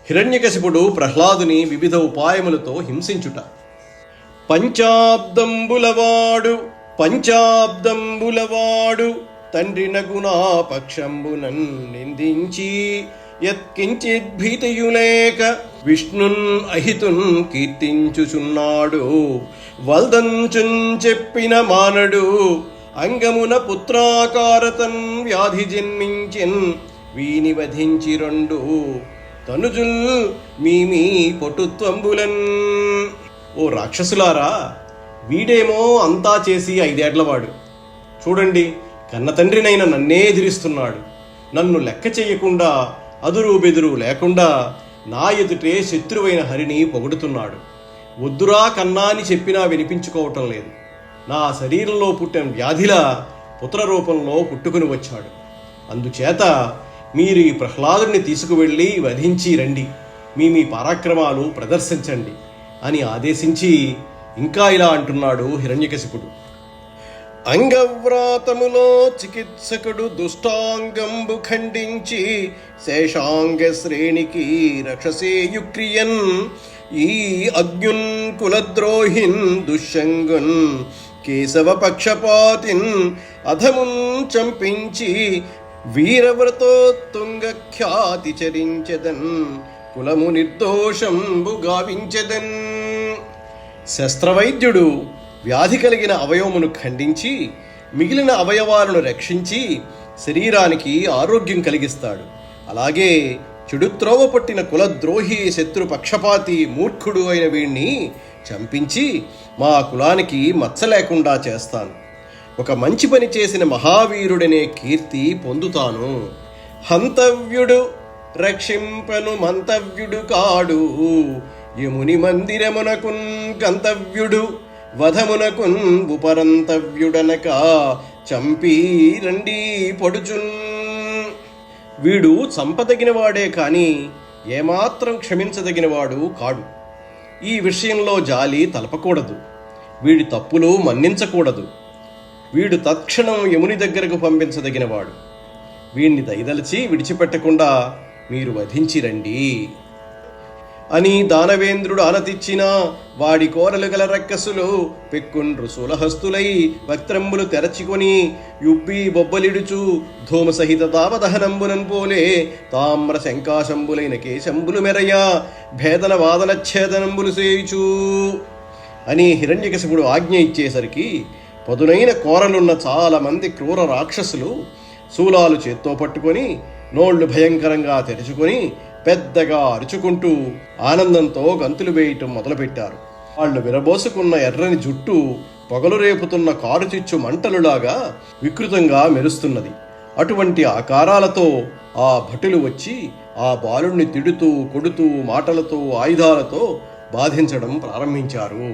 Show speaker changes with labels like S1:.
S1: హిరణ్యకశిపుడు ప్రహ్లాదుని వివిధ ఉపాయములతో హింసించుట. పంచాబ్దంబులవాడు తండ్రి నగునా పక్షంబునన్ నిందించి యత్కించిద్భీతియులేక విష్ణున్ అహితున్ కీర్తించుచున్నాడు. వల్దంచున్ చెప్పిన మానడు అంగమున పుత్రాకారతన్ వ్యాధి జన్మించిన్ వీని వధించి రెండు తనుజుల్ మీ పొటుత్వంబులన్. ఓ రాక్షసులారా, వీడేమో అంతా చేసి 5 ఏళ్లవాడు. చూడండి, కన్న తండ్రినైన నన్నే ఎదిరిస్తున్నాడు. నన్ను లెక్క చెయ్యకుండా, అదురు బెదురు లేకుండా నా ఎదుటే శత్రువైన హరిని పొగుడుతున్నాడు. వద్దురా కన్నా అని చెప్పినా వినిపించుకోవటం లేదు. నా శరీరంలో పుట్టిన వ్యాధిలా పుత్రరూపంలో పుట్టుకుని వచ్చాడు. అందుచేత మీరు ఈ ప్రహ్లాదుని తీసుకువెళ్ళి వధించి రండి, మీ పరాక్రమాలు ప్రదర్శించండి అని ఆదేశించి ఇంకా ఇలా అంటున్నాడు హిరణ్యకశిపుడు. అంగవ్రాతములో చికిత్సకుడు దుష్టాంగంబు ఖండించి శేషాంగ శ్రేణికి రక్షసేయుక్రియన్ ఈ అగ్యున్ కులద్రోహిన్ దుశ్శంగున్ కేశవ పక్షపాతిన్ అధమున్ చంపించి వీరవ్రతోత్తుంగ ఖ్యాతి చరించెదన్ కులము నిర్దోషంబు గావించెదన్. శస్త్రవైద్యుడు వ్యాధి కలిగిన అవయవమును ఖండించి మిగిలిన అవయవాలను రక్షించి శరీరానికి ఆరోగ్యం కలిగిస్తాడు. అలాగే చెడుత్రోవ పట్టిన కులద్రోహి శత్రు పక్షపాతి మూర్ఖుడు అయిన వీణ్ణి చంపించి మా కులానికి మచ్చ లేకుండా చేస్తాను. ఒక మంచి పని చేసిన మహావీరుడనే కీర్తి పొందుతాను. హంతవ్యుడు రక్షింపను మంతవ్యుడు కాడు, యముని మందిరమునకున్ గంతవ్యుడు వధమునకున్ ఉపరంతవ్యుడనక చంపీ రండి పొడుచున్. వీడు చంపదగినవాడే కాని ఏమాత్రం క్షమించదగినవాడు కాడు. ఈ విషయంలో జాలి తలపకూడదు. వీడి తప్పులు మన్నించకూడదు. వీడు తత్క్షణం యముని దగ్గరకు పంపించదగినవాడు. వీణ్ణి దయదలిచి విడిచిపెట్టకుండా మీరు వధించి రండి అని దానవేంద్రుడు ఆనతిచ్చిన వాడి కోరలు గల రక్కసులు పెక్కుండ్రు సులహస్తులై వక్త్రంబులు తెరచుకొని యుబ్బి బొబ్బలిడుచు ధూమ సహిత దావదహనంబునన్ పోలే తామ్ర శంకాశంబులైన కేశంబులు మెరయ భేదన వాదన ఛేదనంబులు చేయుచు అని హిరణ్యకశిపుడు ఆజ్ఞ ఇచ్చేసరికి పదునైన కోరలున్న చాలా మంది క్రూర రాక్షసులు శూలాలు చేత్తో పట్టుకొని నోళ్లు భయంకరంగా తెరుచుకొని పెద్దగా అరుచుకుంటూ ఆనందంతో గంతులు వేయటం మొదలుపెట్టారు. వాళ్ళు విరబోసుకున్న ఎర్రని జుట్టు పొగలు రేపుతున్న కారుచిచ్చు మంటలులాగా వికృతంగా మెరుస్తున్నది. అటువంటి ఆకారాలతో ఆ భటులు వచ్చి ఆ బాలుణ్ణి తిడుతూ కొడుతూ మాటలతో ఆయుధాలతో బాధించడం ప్రారంభించారు.